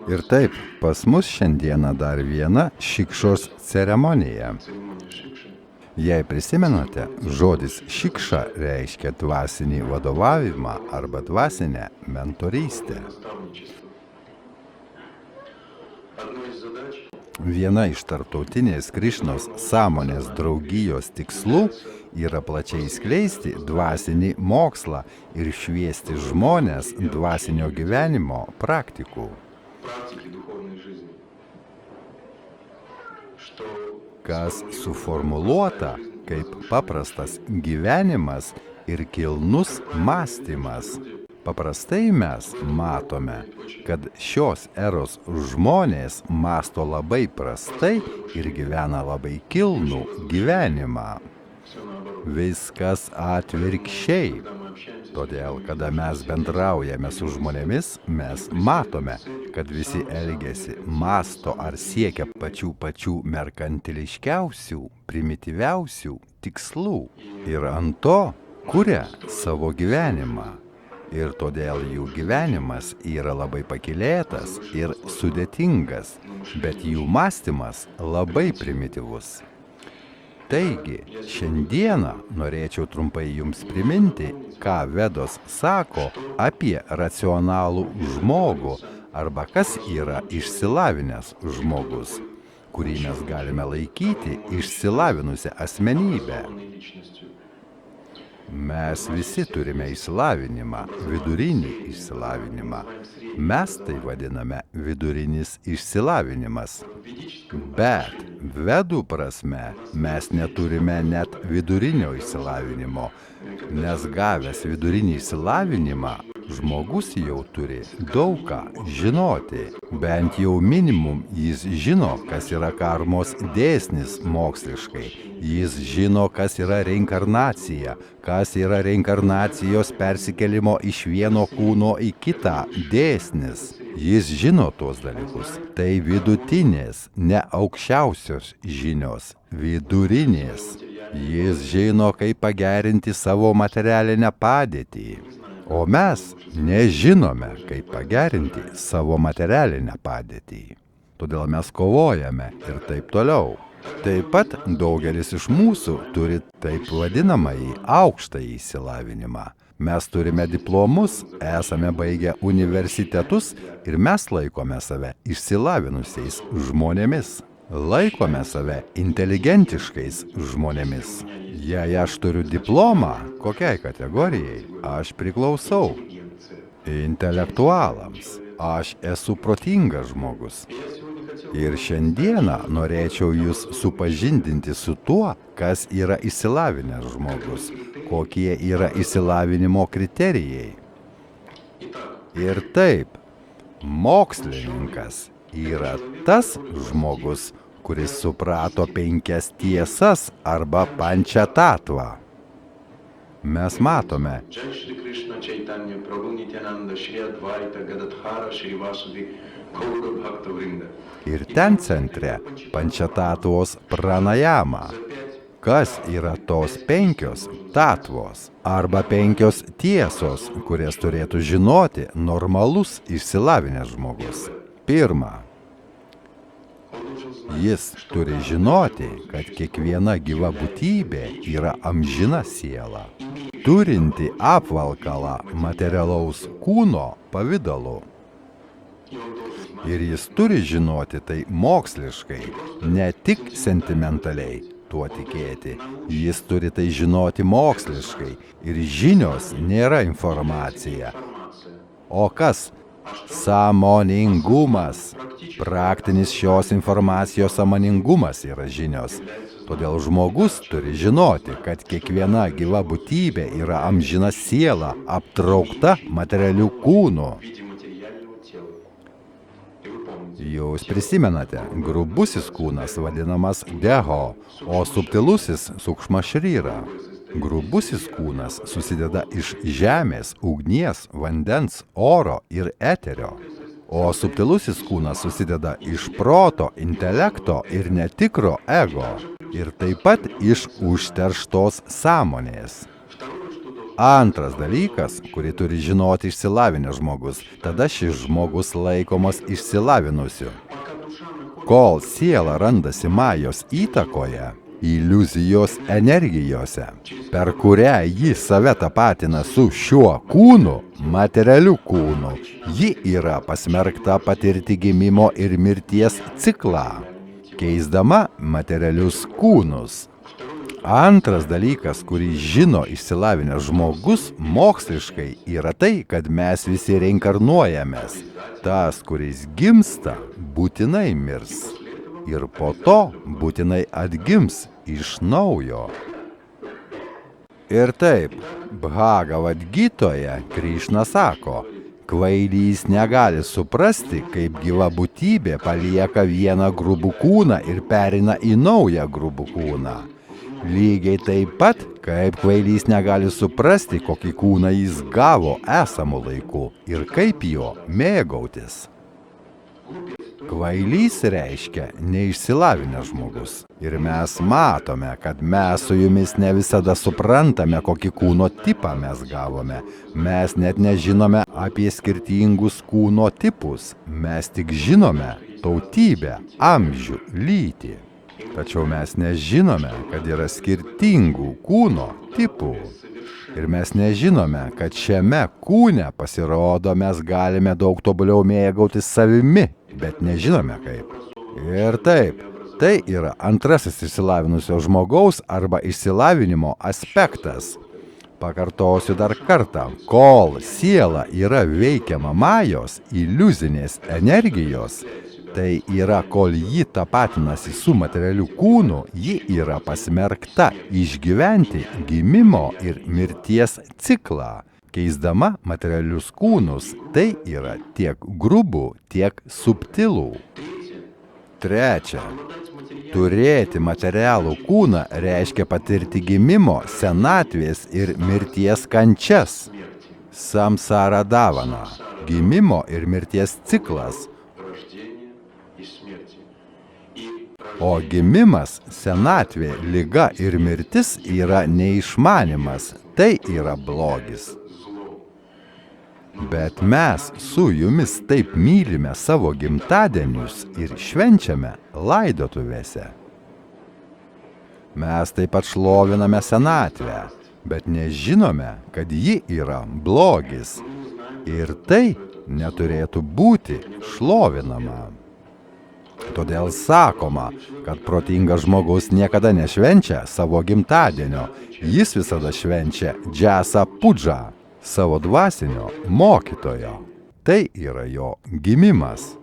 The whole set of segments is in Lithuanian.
Ir taip, pas mus šiandieną dar viena šikšos ceremonija. Jei prisimenate, žodis šikša reiškia dvasinį vadovavimą arba dvasinę mentorystę. Viena iš tarptautinės Krišnos sąmonės draugijos tikslų yra plačiai skleisti dvasinį mokslą ir šviesti žmones dvasinio gyvenimo praktikų. Kas suformuluota kaip paprastas gyvenimas ir kilnus mąstymas. Paprastai mes matome, kad šios eros žmonės mąsto labai prastai ir gyvena labai kilnų gyvenimą. Viskas atvirkščiai. Todėl, kada mes bendraujame su žmonėmis, mes matome, kad visi elgiasi, mąsto ar siekia pačių merkantiliškiausių, primityviausių tikslų ir ant to kuria savo gyvenimą. Ir todėl jų gyvenimas yra labai pakylėtas ir sudėtingas, bet jų mąstymas labai primityvus. Taigi, šiandieną norėčiau trumpai jums priminti, ką Vedos sako apie racionalų žmogų arba kas yra išsilavinęs žmogus, kurį mes galime laikyti išsilavinusią asmenybę. Mes visi turime išsilavinimą, vidurinį išsilavinimą. Mes tai vadiname vidurinis išsilavinimas. Bet vedų prasme mes neturime net vidurinio išsilavinimo, nes gavęs vidurinį išsilavinimą, žmogus jau turi daug ką žinoti. Bent jau minimum jis žino, kas yra karmos dėsnis moksliškai. Jis žino, kas yra reinkarnacija, kas yra reinkarnacijos persikelimo iš vieno kūno į kitą dėsnis. Jis žino tuos dalykus. Tai vidutinės, ne aukščiausios žinios, vidurinės. Jis žino, kaip pagerinti savo materialinę padėtį. O mes nežinome, kaip pagerinti savo materialinę padėtį. Todėl mes kovojame ir taip toliau. Taip pat daugelis iš mūsų turi taip vadinamąjį aukštąjį išsilavinimą. Mes turime diplomus, esame baigę universitetus ir mes laikome save išsilavinusiais žmonėmis. Laikome save inteligentiškais žmonėmis. Jei aš turiu diplomą, kokiai kategorijai, aš priklausau intelektualams. Aš esu protingas žmogus. Ir šiandieną norėčiau jūs supažindinti su tuo, kas yra išsilavinęs žmogus, kokie yra išsilavinimo kriterijai. Ir taip, mokslininkas yra tas žmogus, kuris suprato 5 tiesas arba pančatatvą. Mes matome, ir ten centre pančatatvos pranajama. Kas yra tos 5 tatvos arba 5 tiesos, kurias turėtų žinoti normalus išsilavinęs žmogus? Pirma, jis turi žinoti, kad kiekviena gyva būtybė yra amžina siela, turinti apvalkalą materialaus kūno pavidalu. Ir jis turi žinoti tai moksliškai, ne tik sentimentaliai tuo tikėti. Jis turi tai žinoti moksliškai ir žinios nėra informacija. O kas? Sąmoningumas. Praktinis šios informacijos sąmoningumas yra žinios. Todėl žmogus turi žinoti, kad kiekviena gyva būtybė yra amžina siela, aptraukta materialių kūnų. Jūs prisimenate, grubusis kūnas vadinamas deho, o subtilusis sukšma šryra. Grubusis kūnas susideda iš žemės, ugnies, vandens, oro ir eterio. O subtilusis kūnas susideda iš proto, intelekto ir netikro ego. Ir taip pat iš užterštos sąmonės. Antras dalykas, kurį turi žinoti išsilavinęs žmogus, tada šis žmogus laikomas išsilavinusiu. Kol siela randasi majos įtakoje, iliuzijos energijose, per kurią ji save tapatina su šiuo kūnu, materialiu kūnu, ji yra pasmerkta patirti gimimo ir mirties ciklą, keisdama materialius kūnus. Antras dalykas, kurį žino išsilavinęs žmogus moksliškai, yra tai, kad mes visi reinkarnuojamės. Tas, kuris gimsta, būtinai mirs. Ir po to būtinai atgims iš naujo. Ir taip, Bhagavad Gitoje Krišna sako, kvailys negali suprasti, kaip gyva būtybė palieka vieną grubų kūną ir perina į naują grubų kūną. Lygiai taip pat, kaip kvailys negali suprasti, kokį kūną jis gavo esamų laikų ir kaip jo mėgautis. Kvailys reiškia neišsilavinęs žmogus. Ir mes matome, kad mes su jumis ne visada suprantame, kokį kūno tipą mes gavome. Mes net nežinome apie skirtingus kūno tipus. Mes tik žinome tautybę, amžių, lytį. Tačiau mes nežinome, kad yra skirtingų kūno tipų. Ir mes nežinome, kad šiame kūne pasirodo mes galime daug tobuliau mėgautis savimi, bet nežinome kaip. Ir taip, tai yra antrasis išsilavinusio žmogaus arba išsilavinimo aspektas. Pakartosiu dar kartą, kol siela yra veikiama majos, iliuzinės energijos, tai yra, kol ji tapatinasi su materialiu kūnu, ji yra pasmerkta išgyventi gimimo ir mirties ciklą, keisdama materialius kūnus, tai yra tiek grubų, tiek subtilų. Trečia, turėti materialų kūną reiškia patirti gimimo, senatvės ir mirties kančias. Samsara davana, gimimo ir mirties ciklas. O gimimas, senatvė, liga ir mirtis yra neišmanimas, tai yra blogis. Bet mes su jumis taip mylime savo gimtadienius ir švenčiame laidotuvėse. Mes taip pat šloviname senatvę, bet nežinome, kad ji yra blogis. Ir tai neturėtų būti šlovinama. Todėl sakoma, kad protingas žmogus niekada nešvenčia savo gimtadienio, jis visada švenčia džesą pudžą, savo dvasinio mokytojo. Tai yra jo gimimas.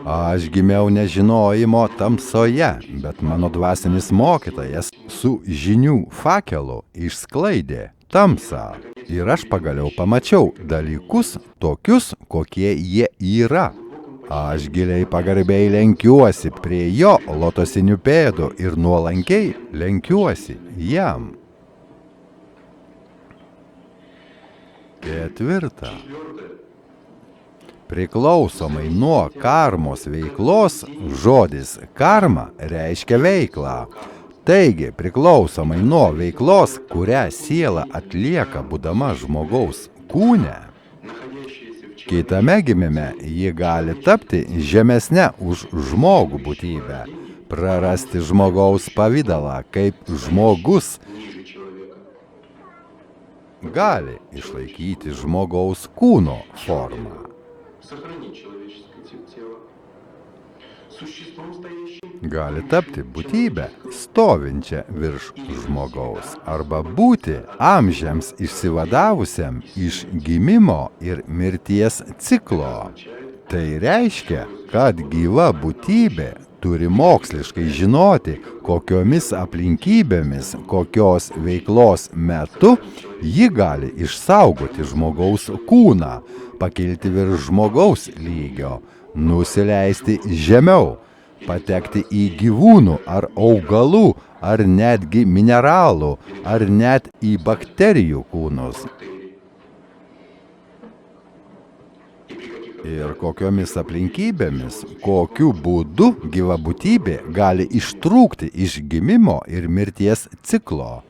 Aš gimiau nežinojimo tamsoje, bet mano dvasinis mokytojas su žinių fakelu išsklaidė tamsą. Ir aš pagaliau pamačiau dalykus tokius, kokie jie yra. Aš giliai pagarbiai lenkiuosi prie jo lotosinių pėdų ir nuolankiai lenkiuosi jam. Ketvirta. Priklausomai nuo karmos veiklos, žodis karma reiškia veiklą. Taigi, priklausomai nuo veiklos, kurią siela atlieka būdama žmogaus kūne, kitame gimime ji gali tapti žemesne už žmogų būtybę, prarasti žmogaus pavidalą, kaip žmogus gali išlaikyti žmogaus kūno formą. Gali tapti būtybę stovinčią virš žmogaus arba būti amžiams išsivadavusiam iš gimimo ir mirties ciklo. Tai reiškia, kad gyva būtybė turi moksliškai žinoti, kokiomis aplinkybėmis, kokios veiklos metu ji gali išsaugoti žmogaus kūną, pakilti virš žmogaus lygio, nusileisti žemiau, patekti į gyvūnų ar augalų, ar netgi mineralų, ar net į bakterijų kūnus. ir kokiomis aplinkybėmis, kokiu būdu gyva būtybė gali ištrūkti iš gimimo ir mirties ciklo.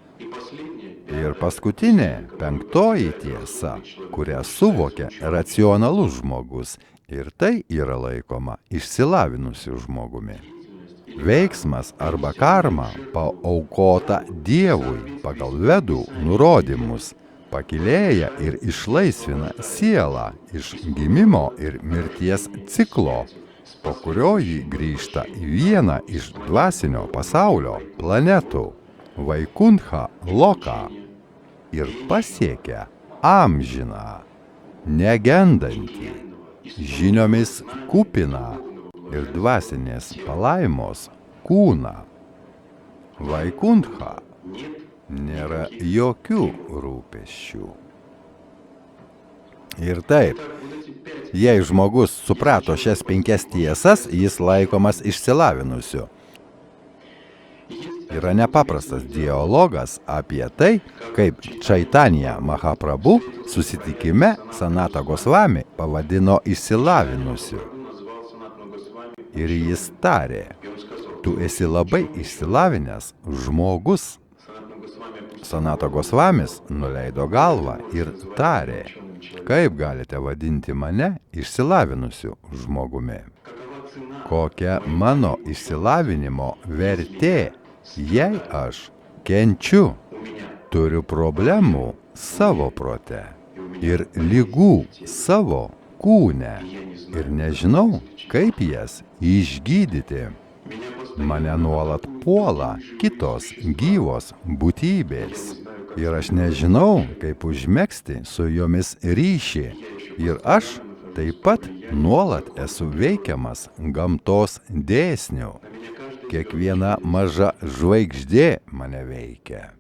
Ir paskutinė, penktoji tiesa, kurią suvokia racionalus žmogus, ir tai yra laikoma išsilavinusiu žmogumi. Veiksmas arba karma paaukota Dievui pagal vedų nurodymus pakylėja ir išlaisvina sielą iš gimimo ir mirties ciklo, po kurio ji grįžta į vieną iš dvasinio pasaulio planetų Vaikuntha Loką ir pasiekia amžiną, negendantį, žiniomis kupiną ir dvasinės palaimos kūną. Vaikuntha nėra jokių rūpesčių. Ir taip, jei žmogus suprato šias 5 tiesas, jis laikomas išsilavinusiu. Yra nepaprastas dialogas apie tai, kaip Čaitanija Mahaprabhu susitikime Sanata Gosvami pavadino išsilavinusiu. Ir jis tarė, tu esi labai išsilavinęs žmogus. Sanata Gosvamis nuleido galvą ir tarė, kaip galite vadinti mane išsilavinusiu žmogumi? Kokia mano išsilavinimo vertė, jei aš kenčiu, turiu problemų savo prote ir ligų savo kūne ir nežinau, kaip jas išgydyti. Mane nuolat puola kitos gyvos būtybės ir aš nežinau, kaip užmegzti su jomis ryšį. Ir aš taip pat nuolat esu veikiamas gamtos dėsnių. Kiekviena maža žvaigždė mane veikia.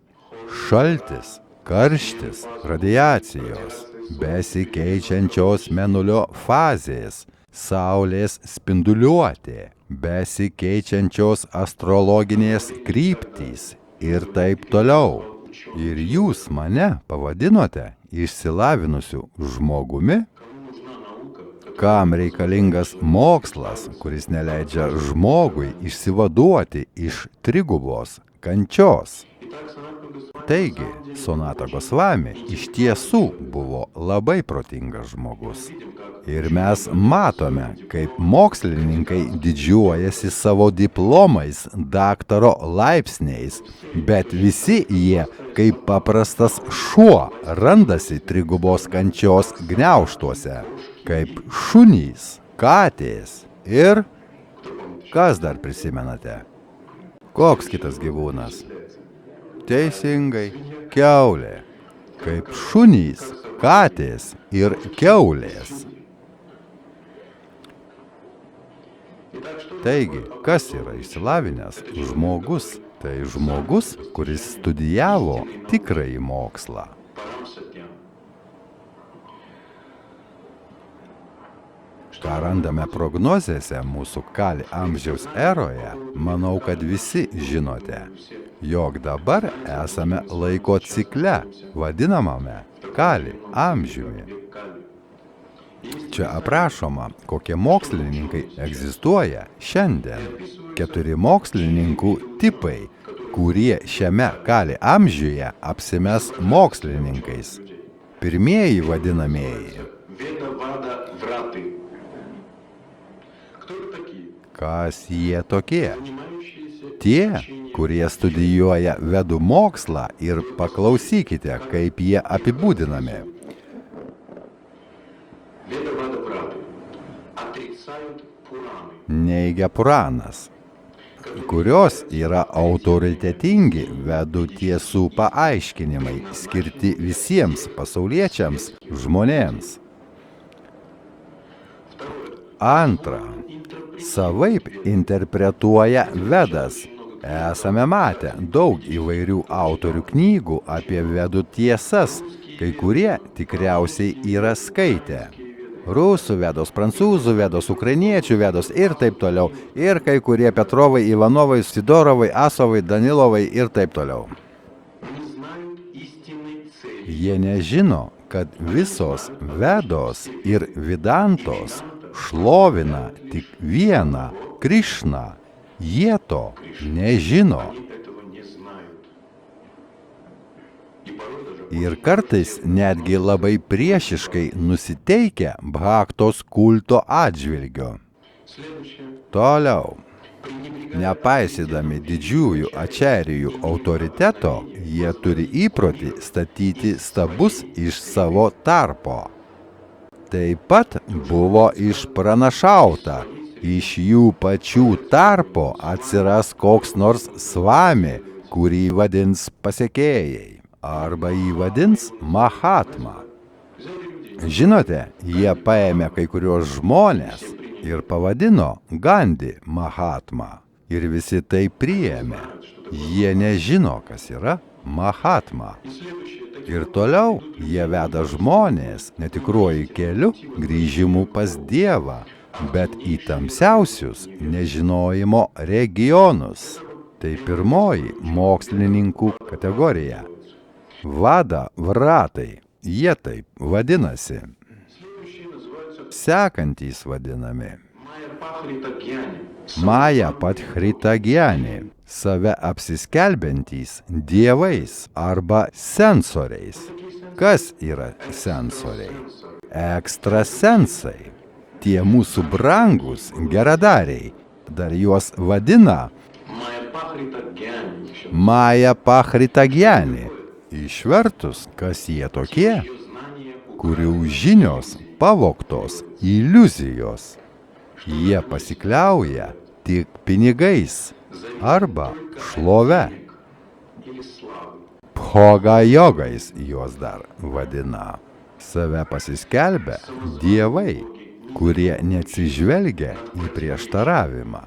Šaltis, karštis, radiacijos, besikeičiančios mėnulio fazės, saulės spinduliuotė, besikeičiančios astrologinės kryptys ir taip toliau. Ir jūs mane pavadinote išsilavinusiu žmogumi? Kam reikalingas mokslas, kuris neleidžia žmogui išsivaduoti iš trigubos kančios? Taigi, Sanata Gosvami iš tiesų buvo labai protingas žmogus. Ir mes matome, kaip mokslininkai didžiuojasi savo diplomais, daktaro laipsniais, bet visi jie, kaip paprastas šuo, randasi trigubos kančios gniaužtuose, kaip šunys, katės ir... Kas dar prisimenate? Koks kitas gyvūnas? Teisingai, kiaulė, kaip šunys, katės ir kiaulės. Taigi, kas yra išsilavinęs žmogus? Tai žmogus, kuris studijavo tikrąjį mokslą. Ką randame prognozėse mūsų Kali amžiaus eroje, manau, kad visi žinote, jog dabar esame laiko cikle, vadinamame Kali amžiumi. Čia aprašoma, kokie mokslininkai egzistuoja šiandien. 4 mokslininkų tipai, kurie šiame Kali amžiuje apsimes mokslininkais. Pirmieji vadinamieji. Kas jie tokie? Tie, kurie studijuoja vedų mokslą ir paklausykite, kaip jie apibūdinami. Neigia Puranas, kurios yra autoritetingi vedų tiesų paaiškinimai, skirti visiems pasauliečiams žmonėms. Antra, savaip interpretuoja Vedas. Esame matę daug įvairių autorių knygų apie vedų tiesas, kai kurie tikriausiai yra skaitę. Rusų vedos, prancūzų vedos, ukrainiečių vedos ir taip toliau. Ir kai kurie Petrovai, Ivanovai, Sidorovai, Asovai, Danilovai ir taip toliau. Jie nežino, kad visos Vedos ir Vidantos šlovina tik vieną Krišną, jie to nežino. Ir kartais netgi labai priešiškai nusiteikę Bhaktos kulto atžvilgiu. Toliau. Nepaisydami didžiųjų ačarijų autoriteto, jie turi įprotį statyti stabus iš savo tarpo. Taip pat buvo išpranašauta, iš jų pačių tarpo atsiras koks nors svami, kurį vadins pasekėjai, arba jį vadins Mahatma. Žinote, jie paėmė kai kurios žmonės ir pavadino Gandhi Mahatma. Ir visi tai priėmė. Jie nežino, kas yra Mahatma. Ir toliau jie veda žmonės netikruoju keliu grįžimų pas Dievą, bet į tamsiausius nežinojimo regionus. Tai pirmoji mokslininkų kategorija. Vada vratai. Jie taip vadinasi. Sekantys vadinami Maja Padhritagyani, save apsiskelbiantys dievais arba sensoriais. Kas yra sensoriai? Ekstrasensai. Tie mūsų brangus geradariai. Dar juos vadina Maja Padhritagyani. Išvertus, kas jie tokie? Kurių žinios pavogtos iliuzijos. Jie pasikliauja tik pinigais arba šlove. Bhoga jogais juos dar vadina. Save pasiskelbia dievai, kurie neatsižvelgia į prieštaravimą.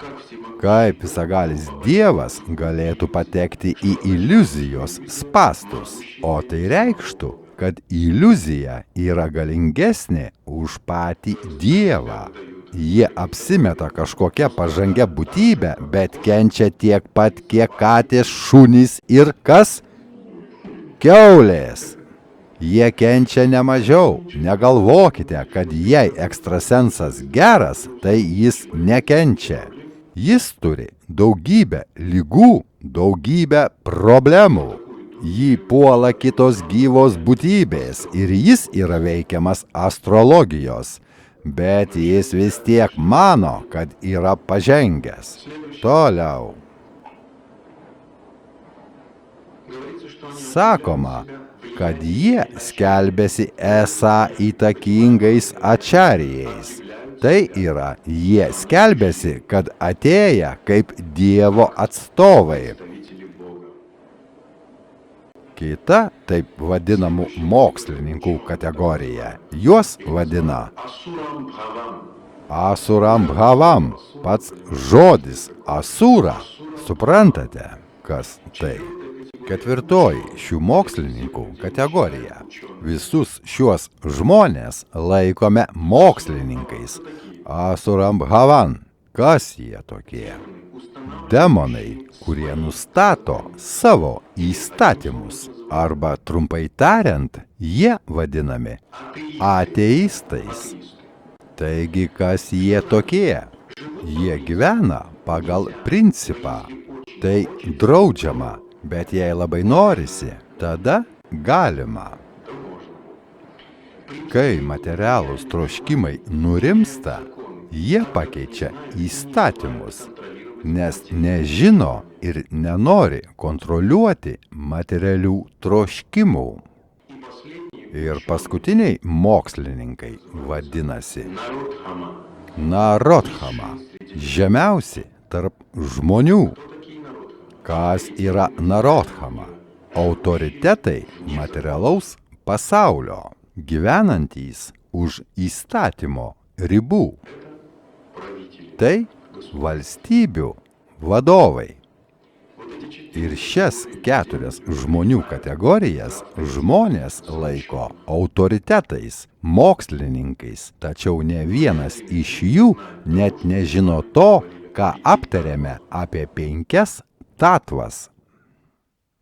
Kaip visagalis dievas galėtų patekti į iliuzijos spastus, o tai reikštų, kad iliuzija yra galingesnė už patį dievą. Jie apsimeta kažkokia pažangia būtybė, bet kenčia tiek pat, kiek katės, šunys ir kas? Kiaulės. Jie kenčia ne mažiau. Negalvokite, kad jei ekstrasensas geras, tai jis nekenčia. Jis turi daugybę ligų, daugybę problemų. Jį puola kitos gyvos būtybės ir jis yra veikiamas astrologijos. Bet jis vis tiek mano, kad yra pažengęs. Toliau. Sakoma, kad jie skelbėsi esą įtakingais ačarijais. Tai yra, jie skelbėsi, kad atėję kaip Dievo atstovai. Kita taip vadinamų mokslininkų kategorija. Juos vadina Asuram Bhavam. Pats žodis Asura. Suprantate, kas tai? Ketvirtoji šių mokslininkų kategorija. Visus šiuos žmonės laikome mokslininkais. Asuram Bhavan. Kas jie tokie? Demonai, kurie nustato savo įstatymus. Arba trumpai tariant, jie vadinami ateistais. Taigi, kas jie tokie? Jie gyvena pagal principą. Tai draudžiama, bet jei labai norisi, tada galima. Kai materialūs troškimai nurimsta, jie pakeičia įstatymus, nes nežino ir nenori kontroliuoti materialių troškimų. Ir paskutiniai mokslininkai vadinasi Narodhama, žemiausi tarp žmonių. Kas yra Narodhama? Autoritetai materialaus pasaulio, gyvenantys už įstatymo ribų. Tai valstybių vadovai. Ir šias keturias žmonių kategorijas žmonės laiko autoritetais, mokslininkais, tačiau ne vienas iš jų net nežino to, ką aptarėme apie 5 tatvas